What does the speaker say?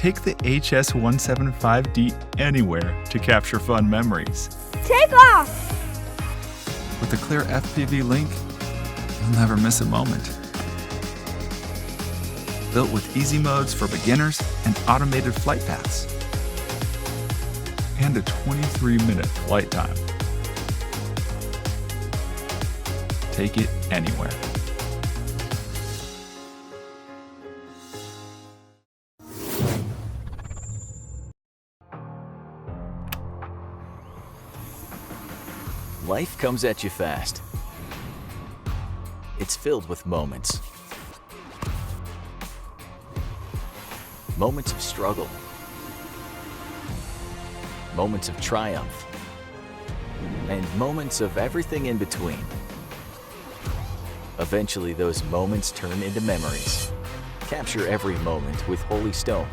Take the HS-175D anywhere to capture fun memories. Take off! With the clear FPV link, you'll never miss a moment. Built with easy modes for beginners and automated flight paths. And a 23-minute flight time. Take it anywhere. Life comes at you fast. It's filled with moments. Moments of struggle. Moments of triumph. And moments of everything in between. Eventually, those moments turn into memories. Capture every moment with Holy Stone.